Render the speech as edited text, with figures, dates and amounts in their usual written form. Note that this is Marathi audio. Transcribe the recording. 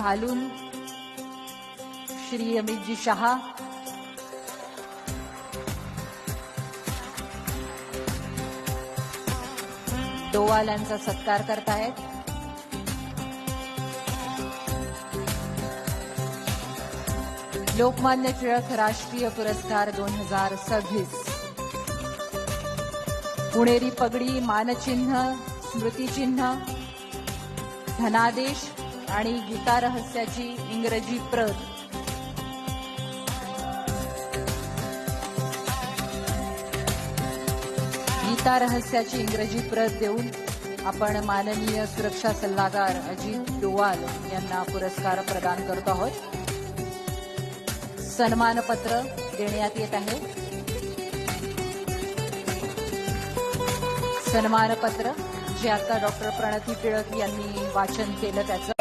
घालून श्री अमितजी शहा, डोवाल यांचा सत्कार करतायत. लोकमान्य टिळक राष्ट्रीय पुरस्कार 2026, पुणेरी पगडी, मानचिन्ह, स्मृतिचिन्ह, धनादेश आणि गीता रहस्याची इंग्रजी प्रत गीता रहस्याची इंग्रजी प्रत देऊन आपण माननीय सुरक्षा सल्लागार अजित डोवाल यांना पुरस्कार प्रदान करत आहोत. सन्मानपत्र देण्यात येत आहे. सन्मानपत्र जे आता डॉक्टर प्रणती टिळक यांनी वाचन केलं त्याचं